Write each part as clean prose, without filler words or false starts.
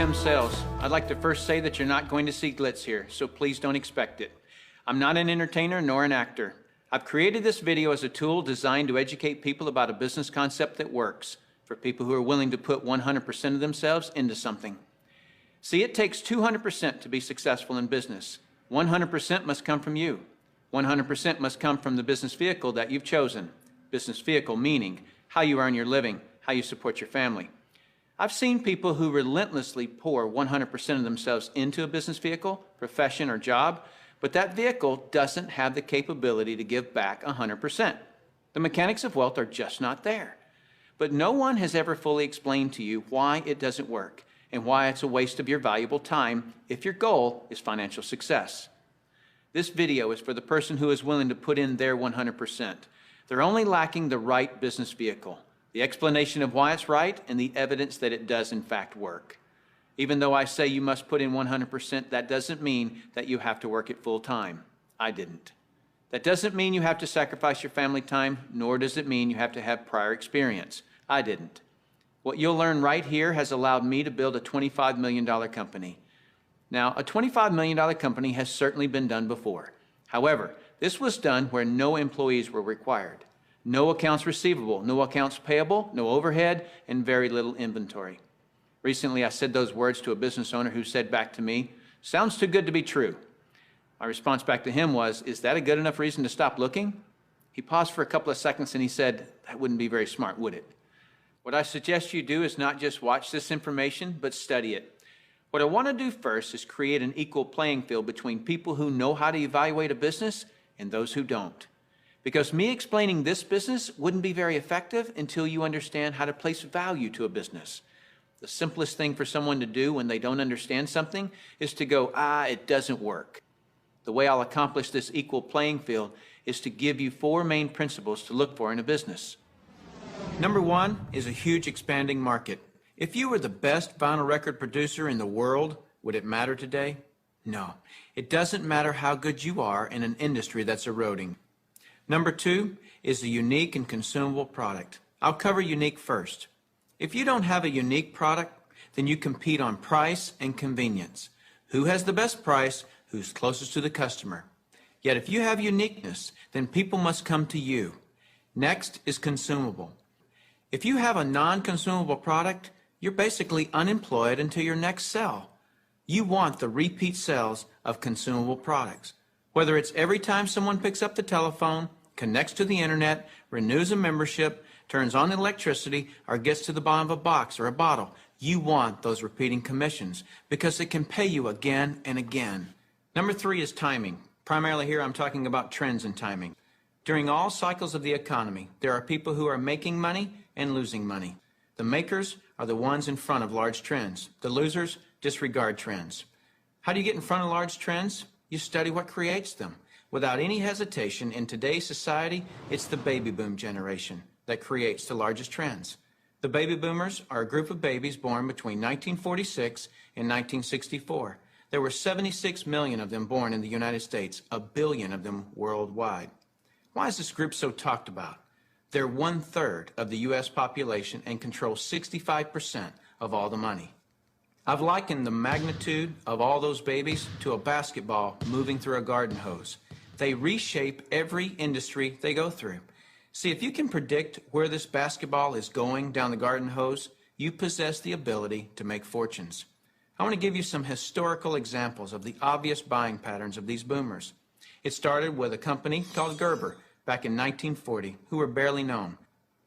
FM Sales. I'd like to first say that you're not going to see glitz here, so please don't expect it. I'm not an entertainer nor an actor. I've created this video as a tool designed to educate people about a business concept that works, for people who are willing to put 100% of themselves into something. See, it takes 200% to be successful in business. 100% must come from you. 100% must come from the business vehicle that you've chosen. Business vehicle meaning how you earn your living, how you support your family. I've seen people who relentlessly pour 100% of themselves into a business vehicle, profession, or job, but that vehicle doesn't have the capability to give back 100%. The mechanics of wealth are just not there. But no one has ever fully explained to you why it doesn't work and why it's a waste of your valuable time if your goal is financial success. This video is for the person who is willing to put in their 100%. They're only lacking the right business vehicle, the explanation of why it's right, and the evidence that it does in fact work. Even though I say you must put in 100%, that doesn't mean that you have to work it full time. I didn't. That doesn't mean you have to sacrifice your family time, nor does it mean you have to have prior experience. I didn't. What you'll learn right here has allowed me to build a $25 million company. Now, a $25 million company has certainly been done before. However, this was done where no employees were required. No accounts receivable, no accounts payable, no overhead, and very little inventory. Recently, I said those words to a business owner who said back to me, "Sounds too good to be true." My response back to him was, "Is that a good enough reason to stop looking?" He paused for a couple of seconds and he said, "That wouldn't be very smart, would it?" What I suggest you do is not just watch this information, but study it. What I want to do first is create an equal playing field between people who know how to evaluate a business and those who don't. Because me explaining this business wouldn't be very effective until you understand how to place value to a business. The simplest thing for someone to do when they don't understand something is to go, it doesn't work. The way I'll accomplish this equal playing field is to give you 4 main principles to look for in a business. Number 1 is a huge expanding market. If you were the best vinyl record producer in the world, would it matter today? No. It doesn't matter how good you are in an industry that's eroding. Number 2 is a unique and consumable product. I'll cover unique first. If you don't have a unique product, then you compete on price and convenience. Who has the best price? Who's closest to the customer? Yet if you have uniqueness, then people must come to you. Next is consumable. If you have a non-consumable product, you're basically unemployed until your next sell. You want the repeat sales of consumable products. Whether it's every time someone picks up the telephone, connects to the internet, renews a membership, turns on electricity, or gets to the bottom of a box or a bottle, you want those repeating commissions because it can pay you again and again. Number 3 is timing. Primarily here I'm talking about trends and timing. During all cycles of the economy, there are people who are making money and losing money. The makers are the ones in front of large trends. The losers disregard trends. How do you get in front of large trends? You study what creates them. Without any hesitation, in today's society, it's the baby boom generation that creates the largest trends. The baby boomers are a group of babies born between 1946 and 1964. There were 76 million of them born in the United States, 1 billion of them worldwide. Why is this group so talked about? They're 1/3 of the U.S. population and control 65% of all the money. I've likened the magnitude of all those babies to a basketball moving through a garden hose. They reshape every industry they go through. See, if you can predict where this basketball is going down the garden hose, you possess the ability to make fortunes. I want to give you some historical examples of the obvious buying patterns of these boomers. It started with a company called Gerber back in 1940, who were barely known.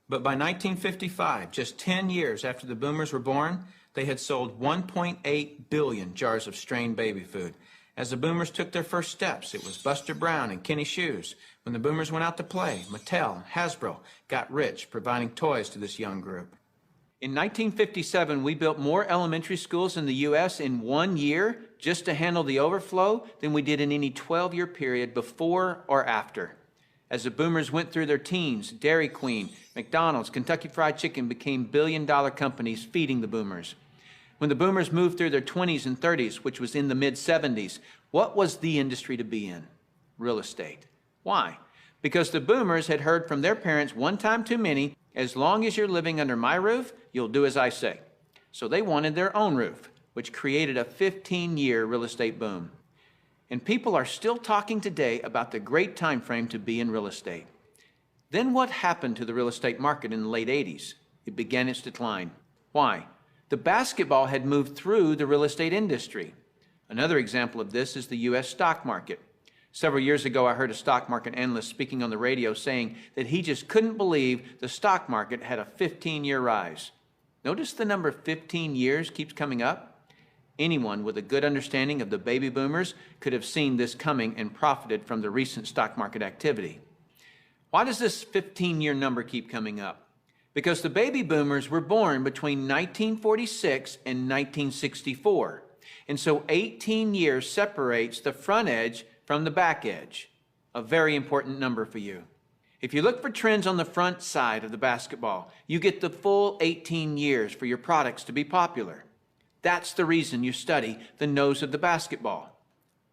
But by 1955, just 10 years after the boomers were born, they had sold 1.8 billion jars of strained baby food. As the boomers took their first steps, it was Buster Brown and Kenny Shoes. When the boomers went out to play, Mattel and Hasbro got rich providing toys to this young group. In 1957, we built more elementary schools in the U.S. in 1 year just to handle the overflow than we did in any 12-year period before or after. As the boomers went through their teens, Dairy Queen, McDonald's, Kentucky Fried Chicken became billion-dollar companies feeding the boomers. When the boomers moved through their 20s and 30s, which was in the mid-70s, what was the industry to be in? Real estate. Why? Because the boomers had heard from their parents one time too many, as long as you're living under my roof, you'll do as I say. So they wanted their own roof, which created a 15-year real estate boom. And people are still talking today about the great time frame to be in real estate. Then what happened to the real estate market in the late 80s? It began its decline. Why? The basketball had moved through the real estate industry. Another example of this is the U.S. stock market. Several years ago, I heard a stock market analyst speaking on the radio saying that he just couldn't believe the stock market had a 15-year rise. Notice the number 15 years keeps coming up. Anyone with a good understanding of the baby boomers could have seen this coming and profited from the recent stock market activity. Why does this 15-year number keep coming up? Because the baby boomers were born between 1946 and 1964. And so 18 years separates the front edge from the back edge. A very important number for you. If you look for trends on the front side of the basketball, you get the full 18 years for your products to be popular. That's the reason you study the nose of the basketball.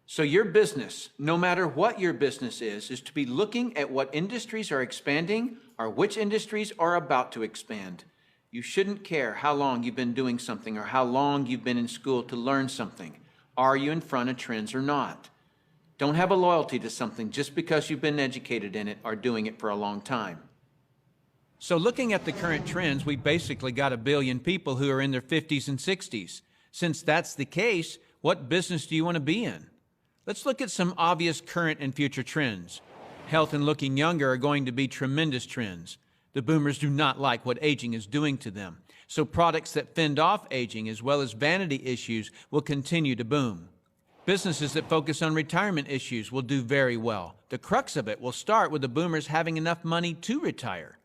So your business, no matter what your business is to be looking at what industries are expanding or which industries are about to expand. You shouldn't care how long you've been doing something or how long you've been in school to learn something. Are you in front of trends or not? Don't have a loyalty to something just because you've been educated in it or doing it for a long time. So looking at the current trends, we basically got 1 billion people who are in their 50s and 60s. Since that's the case, what business do you want to be in? Let's look at some obvious current and future trends. Health and looking younger are going to be tremendous trends. The boomers do not like what aging is doing to them. So products that fend off aging as well as vanity issues will continue to boom. Businesses that focus on retirement issues will do very well. The crux of it will start with the boomers having enough money to retire.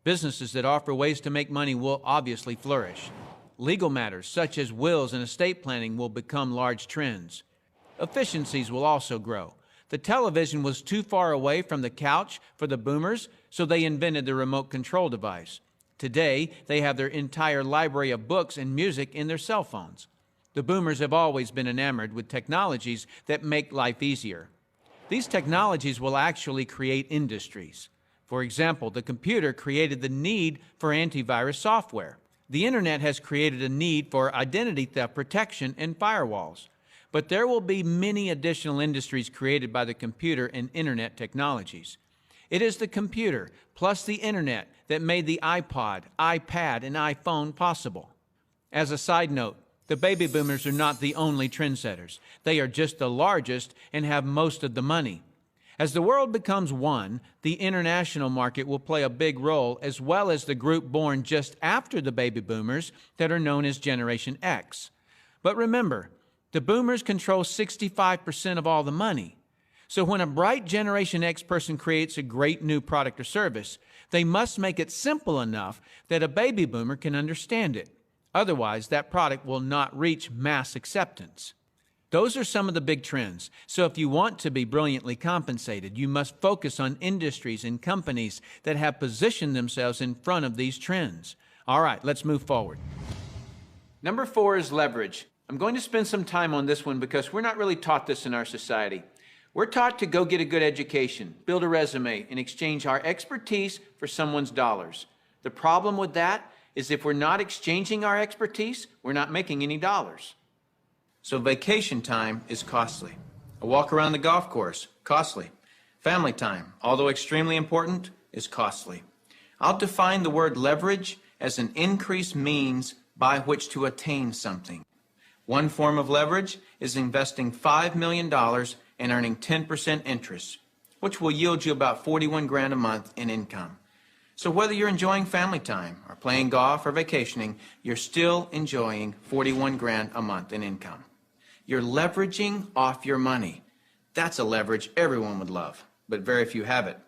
Businesses that offer ways to make money will obviously flourish. Legal matters such as wills and estate planning will become large trends. Efficiencies will also grow. The television was too far away from the couch for the boomers, so they invented the remote control device. Today, they have their entire library of books and music in their cell phones. The boomers have always been enamored with technologies that make life easier. These technologies will actually create industries. For example, the computer created the need for antivirus software. The internet has created a need for identity theft protection and firewalls. But there will be many additional industries created by the computer and internet technologies. It is the computer plus the internet that made the iPod, iPad, and iPhone possible. As a side note, the baby boomers are not the only trendsetters. They are just the largest and have most of the money. As the world becomes one, the international market will play a big role, as well as the group born just after the baby boomers that are known as Generation X. But remember, the boomers control 65% of all the money. So when a bright Generation X person creates a great new product or service, they must make it simple enough that a baby boomer can understand it. Otherwise, that product will not reach mass acceptance. Those are some of the big trends. So if you want to be brilliantly compensated, you must focus on industries and companies that have positioned themselves in front of these trends. All right, let's move forward. Number 4 is leverage. I'm going to spend some time on this one because we're not really taught this in our society. We're taught to go get a good education, build a resume, and exchange our expertise for someone's dollars. The problem with that is if we're not exchanging our expertise, we're not making any dollars. So vacation time is costly. A walk around the golf course, costly. Family time, although extremely important, is costly. I'll define the word leverage as an increased means by which to attain something. One form of leverage is investing $5 million and earning 10% interest, which will yield you about 41 grand a month in income. So whether you're enjoying family time or playing golf or vacationing, you're still enjoying 41 grand a month in income. You're leveraging off your money. That's a leverage everyone would love, but very few have it.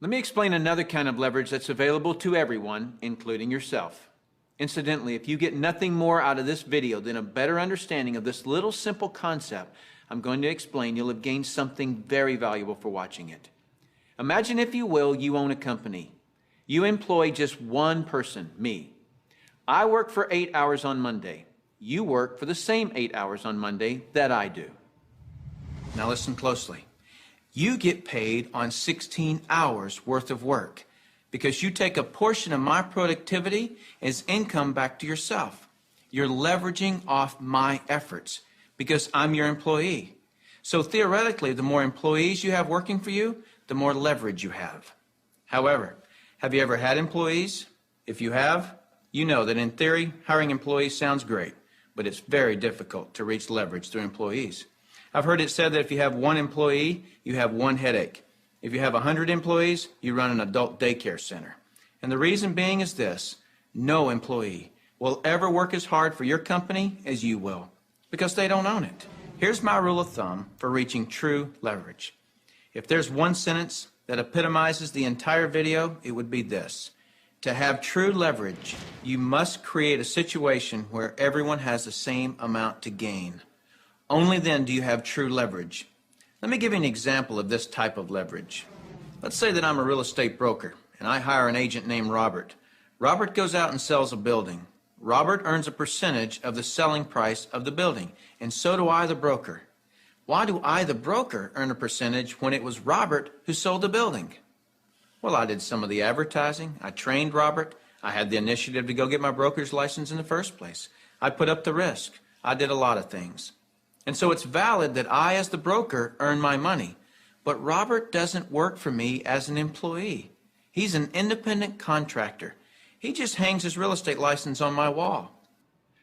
Let me explain another kind of leverage that's available to everyone, including yourself. Incidentally, if you get nothing more out of this video than a better understanding of this little simple concept I'm going to explain, you'll have gained something very valuable for watching it. Imagine, if you will, you own a company. You employ just one person, me. I work for 8 hours on Monday. You work for the same 8 hours on Monday that I do. Now listen closely. You get paid on 16 hours worth of work because you take a portion of my productivity as income back to yourself. You're leveraging off my efforts because I'm your employee. So theoretically, the more employees you have working for you, the more leverage you have. However, have you ever had employees? If you have, you know that in theory, hiring employees sounds great, but it's very difficult to reach leverage through employees. I've heard it said that if you have one employee, you have one headache. If you have 100 employees, you run an adult daycare center. And the reason being is this: no employee will ever work as hard for your company as you will, because they don't own it. Here's my rule of thumb for reaching true leverage. If there's one sentence that epitomizes the entire video, it would be this: to have true leverage, you must create a situation where everyone has the same amount to gain. Only then do you have true leverage. Let me give you an example of this type of leverage. Let's say that I'm a real estate broker and I hire an agent named Robert. Robert goes out and sells a building. Robert earns a percentage of the selling price of the building, and so do I, the broker. Why do I, the broker, earn a percentage when it was Robert who sold the building? Well, I did some of the advertising. I trained Robert. I had the initiative to go get my broker's license in the first place. I put up the risk. I did a lot of things. And so it's valid that I, as the broker, earn my money. But Robert doesn't work for me as an employee. He's an independent contractor. He just hangs his real estate license on my wall.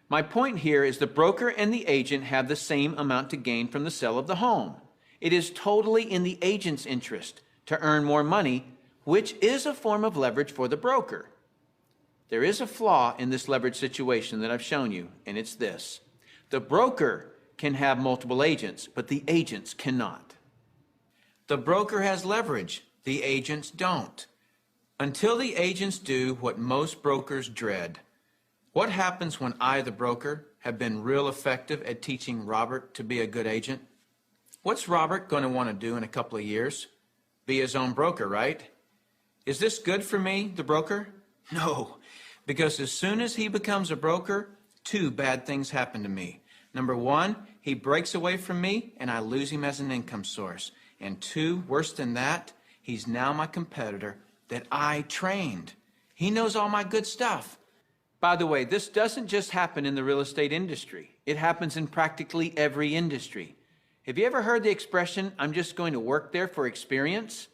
My point here is the broker and the agent have the same amount to gain from the sale of the home. It is totally in the agent's interest to earn more money, which is a form of leverage for the broker. There is a flaw in this leverage situation that I've shown you, and it's this: the broker can have multiple agents, but the agents cannot. The broker has leverage, the agents don't. Until the agents do what most brokers dread. What happens when I, the broker, have been real effective at teaching Robert to be a good agent? What's Robert going to want to do in a couple of years? Be his own broker, right? Is this good for me, the broker? No, because as soon as he becomes a broker, two bad things happen to me. Number one, he breaks away from me and I lose him as an income source. And two, worse than that, he's now my competitor that I trained. He knows all my good stuff. By the way, this doesn't just happen in the real estate industry. It happens in practically every industry. Have you ever heard the expression, "I'm just going to work there for experience"?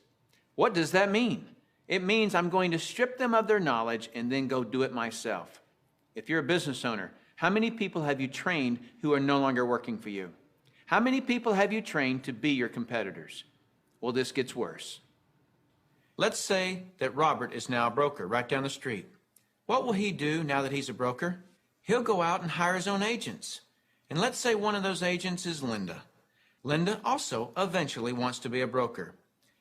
What does that mean? It means I'm going to strip them of their knowledge and then go do it myself. If you're a business owner, how many people have you trained who are no longer working for you? How many people have you trained to be your competitors? Well, this gets worse. Let's say that Robert is now a broker right down the street. What will he do now that he's a broker? He'll go out and hire his own agents. And let's say one of those agents is Linda. Linda also eventually wants to be a broker.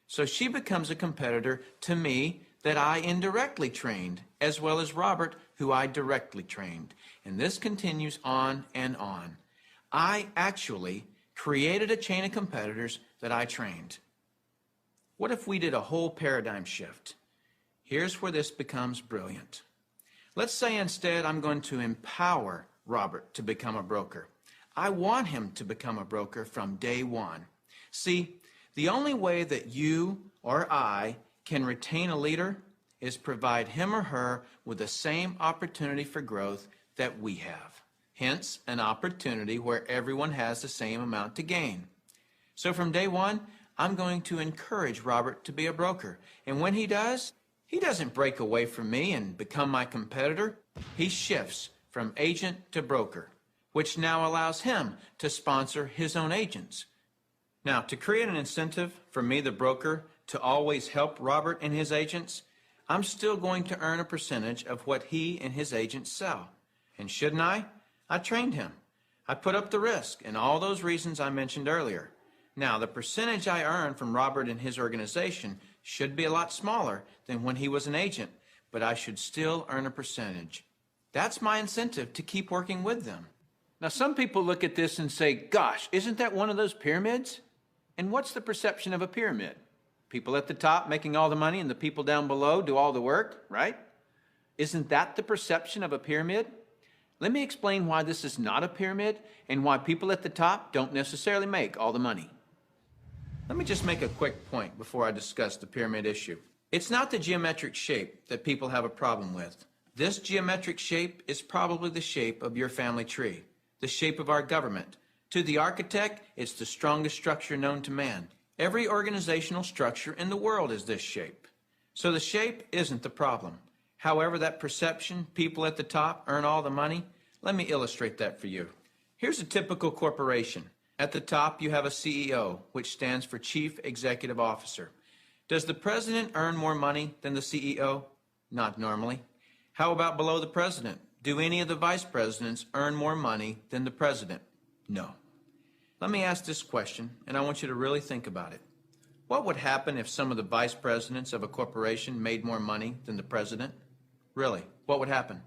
So she becomes a competitor to me that I indirectly trained, as well as Robert, who I directly trained. And this continues on and on. I actually created a chain of competitors that I trained. What if we did a whole paradigm shift? Here's where this becomes brilliant. Let's say instead I'm going to empower Robert to become a broker. I want him to become a broker from day one. See, the only way that you or I can retain a leader is provide him or her with the same opportunity for growth that we have. Hence, an opportunity where everyone has the same amount to gain. So from day one, I'm going to encourage Robert to be a broker. And when he does, he doesn't break away from me and become my competitor. He shifts from agent to broker, which now allows him to sponsor his own agents. Now, to create an incentive for me, the broker, to always help Robert and his agents, I'm still going to earn a percentage of what he and his agents sell. And shouldn't I? I trained him. I put up the risk and all those reasons I mentioned earlier. Now, the percentage I earn from Robert and his organization should be a lot smaller than when he was an agent, but I should still earn a percentage. That's my incentive to keep working with them. Now, some people look at this and say, gosh, isn't that one of those pyramids? And what's the perception of a pyramid? People at the top making all the money and the people down below do all the work, right? Isn't that the perception of a pyramid? Let me explain why this is not a pyramid and why people at the top don't necessarily make all the money. Let me just make a quick point before I discuss the pyramid issue. It's not the geometric shape that people have a problem with. This geometric shape is probably the shape of your family tree, the shape of our government. To the architect, it's the strongest structure known to man. Every organizational structure in the world is this shape. So the shape isn't the problem. However, that perception, people at the top earn all the money, let me illustrate that for you. Here's a typical corporation. At the top, you have a CEO, which stands for Chief Executive Officer. Does the president earn more money than the CEO? Not normally. How about below the president? Do any of the vice presidents earn more money than the president? No. Let me ask this question, and I want you to really think about it. What would happen if some of the vice presidents of a corporation made more money than the president? Really, what would happen?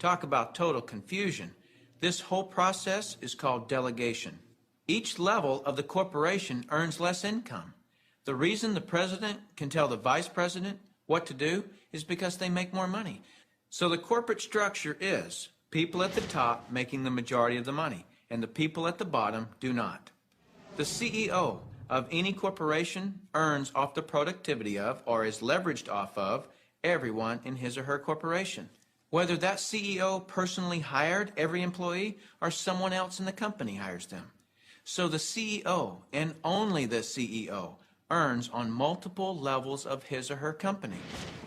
Talk about total confusion. This whole process is called delegation. Each level of the corporation earns less income. The reason the president can tell the vice president what to do is because they make more money. So the corporate structure is people at the top making the majority of the money, and the people at the bottom do not. The CEO of any corporation earns off the productivity of, or is leveraged off of, everyone in his or her corporation. Whether that CEO personally hired every employee or someone else in the company hires them. So the CEO, and only the CEO, earns on multiple levels of his or her company.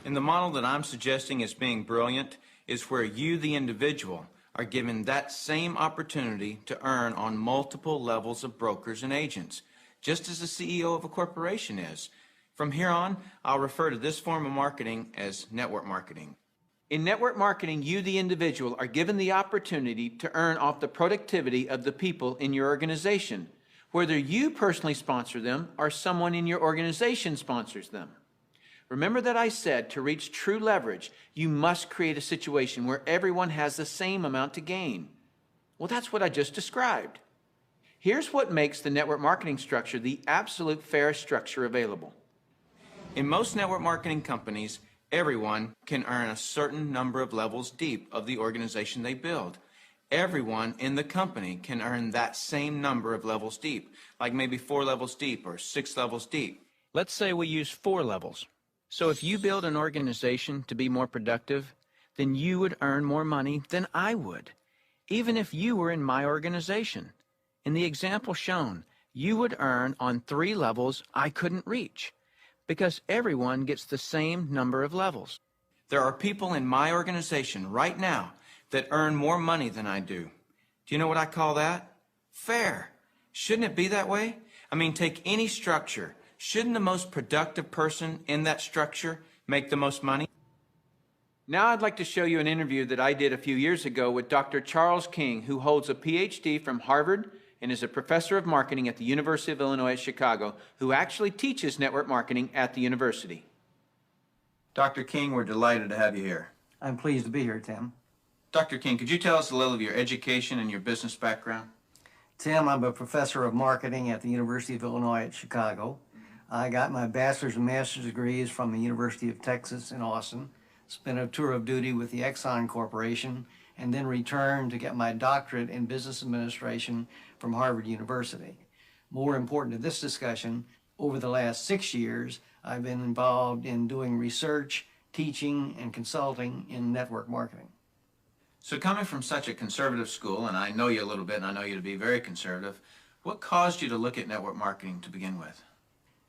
And the model that I'm suggesting as being brilliant is where you, the individual, are given that same opportunity to earn on multiple levels of brokers and agents, just as the CEO of a corporation is. From here on, I'll refer to this form of marketing as network marketing. In network marketing, you, the individual, are given the opportunity to earn off the productivity of the people in your organization, whether you personally sponsor them or someone in your organization sponsors them. Remember that I said to reach true leverage, you must create a situation where everyone has the same amount to gain. Well, that's what I just described. Here's what makes the network marketing structure the absolute fairest structure available. In most network marketing companies, everyone can earn a certain number of levels deep of the organization they build. Everyone in the company can earn that same number of levels deep, like maybe 4 levels deep or 6 levels deep. Let's say we use 4 levels. So if you build an organization to be more productive, then you would earn more money than I would, even if you were in my organization. In the example shown, you would earn on 3 levels I couldn't reach, because everyone gets the same number of levels. There are people in my organization right now that earn more money than I do. Do you know what I call that? Fair. Shouldn't it be that way? I mean, take any structure. Shouldn't the most productive person in that structure make the most money? Now I'd like to show you an interview that I did a few years ago with Dr. Charles King, who holds a PhD from Harvard and is a professor of marketing at the University of Illinois at Chicago, who actually teaches network marketing at the university. Dr. King, we're delighted to have you here. I'm pleased to be here, Tim. Dr. King, could you tell us a little of your education and your business background? Tim, I'm a professor of marketing at the University of Illinois at Chicago. I got my bachelor's and master's degrees from the University of Texas in Austin, spent a tour of duty with the Exxon Corporation, and then returned to get my doctorate in business administration from Harvard University. More important to this discussion, over the last 6 years, I've been involved in doing research, teaching, and consulting in network marketing. So coming from such a conservative school, and I know you a little bit, and I know you to be very conservative, what caused you to look at network marketing to begin with?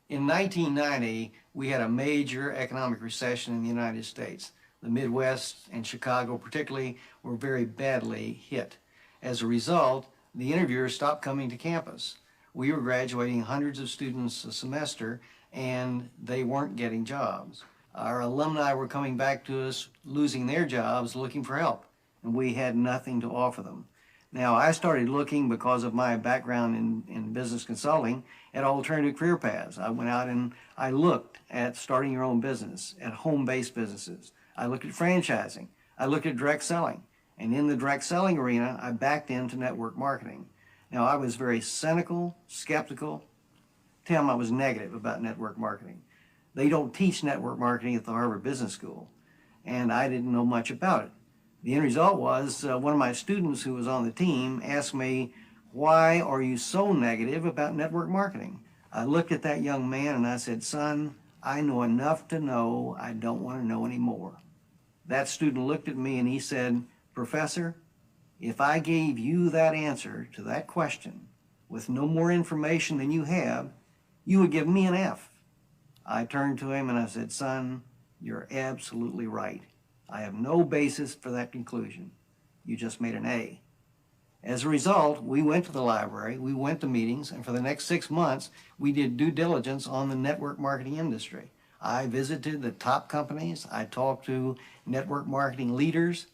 In 1990, we had a major economic recession in the United States. The Midwest and Chicago particularly were very badly hit. As a result, the interviewers stopped coming to campus. We were graduating hundreds of students a semester, and they weren't getting jobs. Our alumni were coming back to us, losing their jobs, looking for help, and we had nothing to offer them. Now, I started looking, because of my background in business consulting, at alternative career paths. I went out and I looked at starting your own business, at home-based businesses. I looked at franchising. I looked at direct selling. And in the direct selling arena, I backed into network marketing. Now, I was very cynical, skeptical. Tim, I was negative about network marketing. They don't teach network marketing at the Harvard Business School, and I didn't know much about it. The end result was one of my students who was on the team asked me, "Why are you so negative about network marketing?" I looked at that young man and I said, "Son, I know enough to know I don't want to know any more." That student looked at me and he said, "Professor, if I gave you that answer to that question with no more information than you have, you would give me an F." I turned to him and I said, "Son, you're absolutely right. I have no basis for that conclusion. You just made an A." As a result, we went to the library, we went to meetings, and for the next 6 months, we did due diligence on the network marketing industry. I visited the top companies, I talked to network marketing leaders,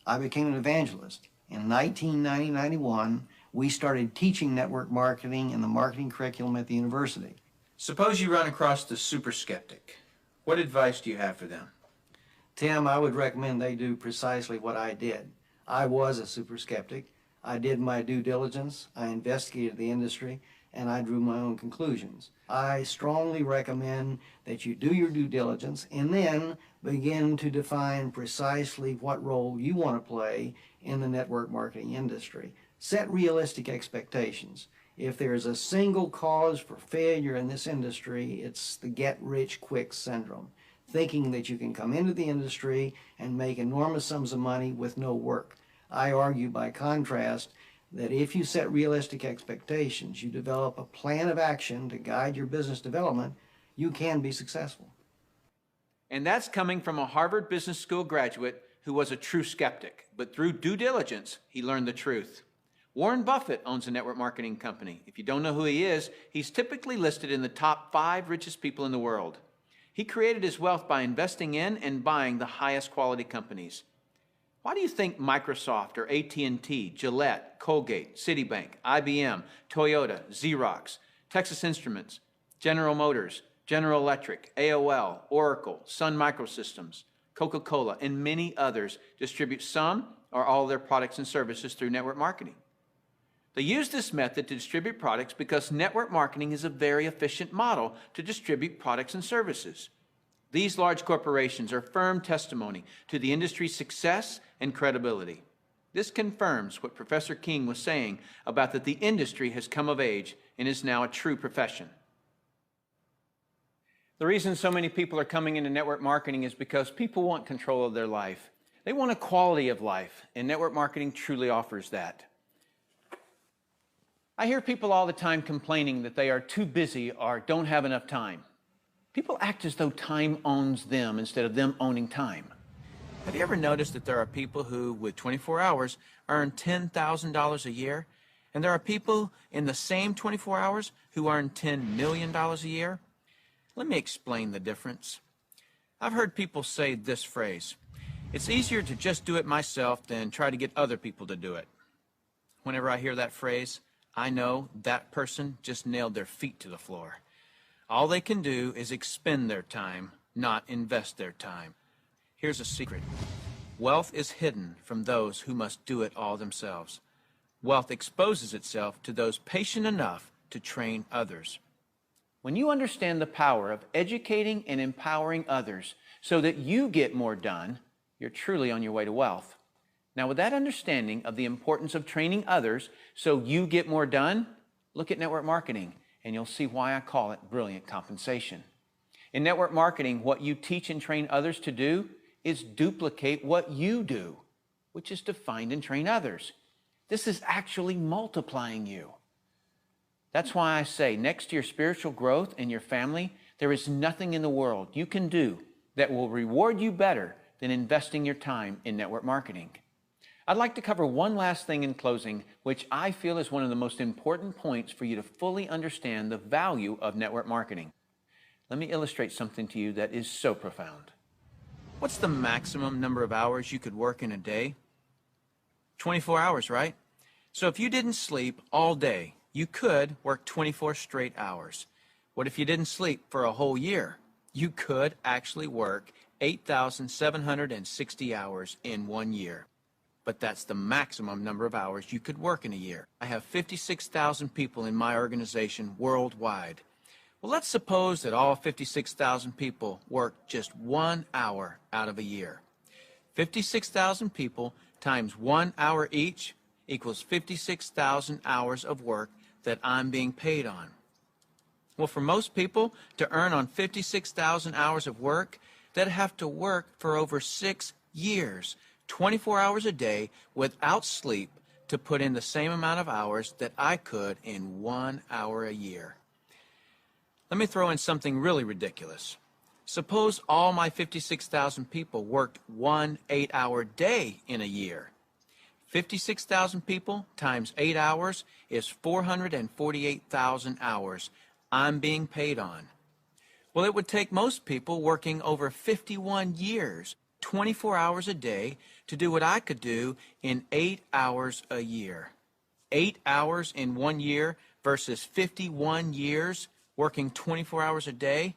I became an evangelist. In 1990-91, we started teaching network marketing in the marketing curriculum at the university. Suppose you run across the super skeptic. What advice do you have for them? Tim, I would recommend they do precisely what I did. I was a super skeptic. I did my due diligence, I investigated the industry, and I drew my own conclusions. I strongly recommend that you do your due diligence and then begin to define precisely what role you want to play in the network marketing industry. Set realistic expectations. If there's a single cause for failure in this industry, it's the get-rich-quick syndrome, thinking that you can come into the industry and make enormous sums of money with no work. I argue, by contrast, that if you set realistic expectations, you develop a plan of action to guide your business development, you can be successful. And that's coming from a Harvard Business School graduate who was a true skeptic, but through due diligence, he learned the truth. Warren Buffett owns a network marketing company. If you don't know who he is, he's typically listed in the top 5 richest people in the world. He created his wealth by investing in and buying the highest quality companies. Why do you think Microsoft or AT&T, Gillette, Colgate, Citibank, IBM, Toyota, Xerox, Texas Instruments, General Motors, General Electric, AOL, Oracle, Sun Microsystems, Coca-Cola, and many others distribute some or all of their products and services through network marketing? They use this method to distribute products because network marketing is a very efficient model to distribute products and services. These large corporations are firm testimony to the industry's success and credibility. This confirms what Professor King was saying about that the industry has come of age and is now a true profession. The reason so many people are coming into network marketing is because people want control of their life. They want a quality of life, and network marketing truly offers that. I hear people all the time complaining that they are too busy or don't have enough time. People act as though time owns them instead of them owning time. Have you ever noticed that there are people who, with 24 hours, earn $10,000 a year? And there are people in the same 24 hours who earn $10 million a year? Let me explain the difference. I've heard people say this phrase: "It's easier to just do it myself than try to get other people to do it." Whenever I hear that phrase, I know that person just nailed their feet to the floor. All they can do is expend their time, not invest their time. Here's a secret. Wealth is hidden from those who must do it all themselves. Wealth exposes itself to those patient enough to train others. When you understand the power of educating and empowering others so that you get more done, you're truly on your way to wealth. Now, with that understanding of the importance of training others so you get more done, look at network marketing, and you'll see why I call it brilliant compensation. In network marketing, what you teach and train others to do is duplicate what you do, which is to find and train others. This is actually multiplying you. That's why I say, next to your spiritual growth and your family, there is nothing in the world you can do that will reward you better than investing your time in network marketing. I'd like to cover one last thing in closing, which I feel is one of the most important points for you to fully understand the value of network marketing. Let me illustrate something to you that is so profound. What's the maximum number of hours you could work in a day? 24 hours, right? So if you didn't sleep all day, you could work 24 straight hours. What if you didn't sleep for a whole year? You could actually work 8,760 hours in 1 year. But that's the maximum number of hours you could work in a year. I have 56,000 people in my organization worldwide. Well, let's suppose that all 56,000 people work just 1 hour out of a year. 56,000 people times 1 hour each equals 56,000 hours of work that I'm being paid on. Well, for most people to earn on 56,000 hours of work, they'd have to work for over 6 years, 24 hours a day without sleep to put in the same amount of hours that I could in 1 hour a year. Let me throw in something really ridiculous. Suppose all my 56,000 people worked 1 8-hour day in a year. 56,000 people times 8 hours is 448,000 hours I'm being paid on. Well, it would take most people working over 51 years, 24 hours a day, to do what I could do in 8 hours a year. 8 hours in 1 year versus 51 years working 24 hours a day?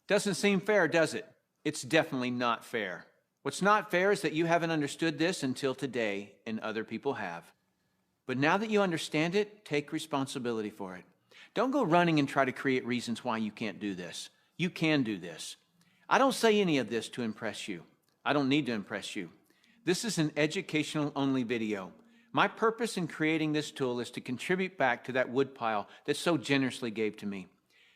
Doesn't seem fair, does it? It's definitely not fair. What's not fair is that you haven't understood this until today, and other people have. But now that you understand it, take responsibility for it. Don't go running and try to create reasons why you can't do this. You can do this. I don't say any of this to impress you. I don't need to impress you. This is an educational-only video. My purpose in creating this tool is to contribute back to that woodpile that so generously gave to me.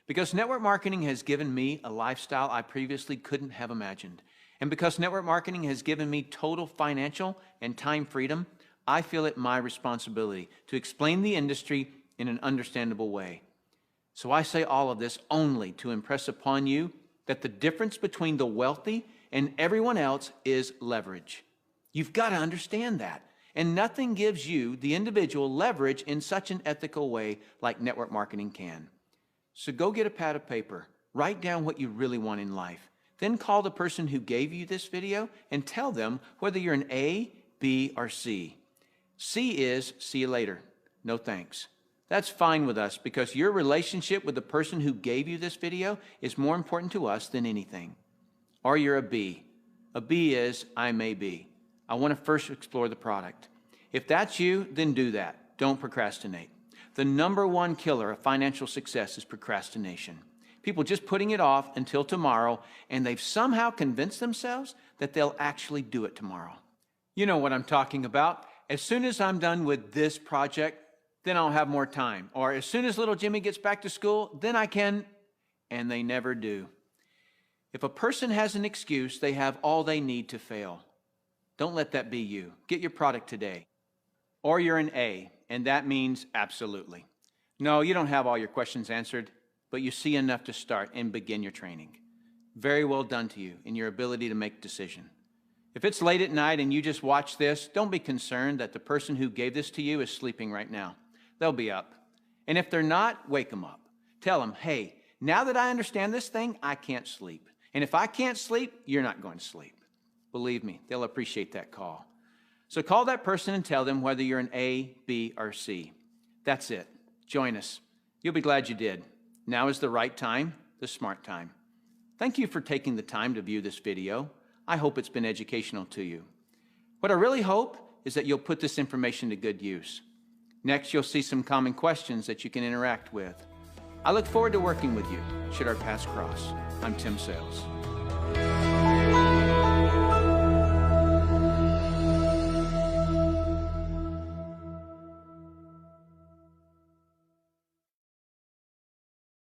Because network marketing has given me a lifestyle I previously couldn't have imagined. And because network marketing has given me total financial and time freedom, I feel it my responsibility to explain the industry in an understandable way. So I say all of this only to impress upon you that the difference between the wealthy and everyone else is leverage. You've got to understand that. And nothing gives you, the individual, leverage in such an ethical way like network marketing can. So go get a pad of paper, write down what you really want in life, then call the person who gave you this video and tell them whether you're an A, B, or C. C is see you later, no thanks. That's fine with us because your relationship with the person who gave you this video is more important to us than anything. Or you're a B. A B is I may be. I want to first explore the product. If that's you, then do that. Don't procrastinate. The #1 killer of financial success is procrastination. People just putting it off until tomorrow, and they've somehow convinced themselves that they'll actually do it tomorrow. You know what I'm talking about. As soon as I'm done with this project, then I'll have more time. Or as soon as little Jimmy gets back to school, then I can, and they never do. If a person has an excuse, they have all they need to fail. Don't let that be you. Get your product today. Or you're an A, and that means absolutely. No, you don't have all your questions answered, but you see enough to start and begin your training. Very well done to you in your ability to make a decision. If it's late at night and you just watch this, don't be concerned that the person who gave this to you is sleeping right now. They'll be up. And if they're not, wake them up. Tell them, hey, now that I understand this thing, I can't sleep. And if I can't sleep, you're not going to sleep. Believe me, they'll appreciate that call. So call that person and tell them whether you're an A, B, or C. That's it. Join us. You'll be glad you did. Now is the right time, the smart time. Thank you for taking the time to view this video. I hope it's been educational to you. What I really hope is that you'll put this information to good use. Next, you'll see some common questions that you can interact with. I look forward to working with you should our paths cross. I'm Tim Sales.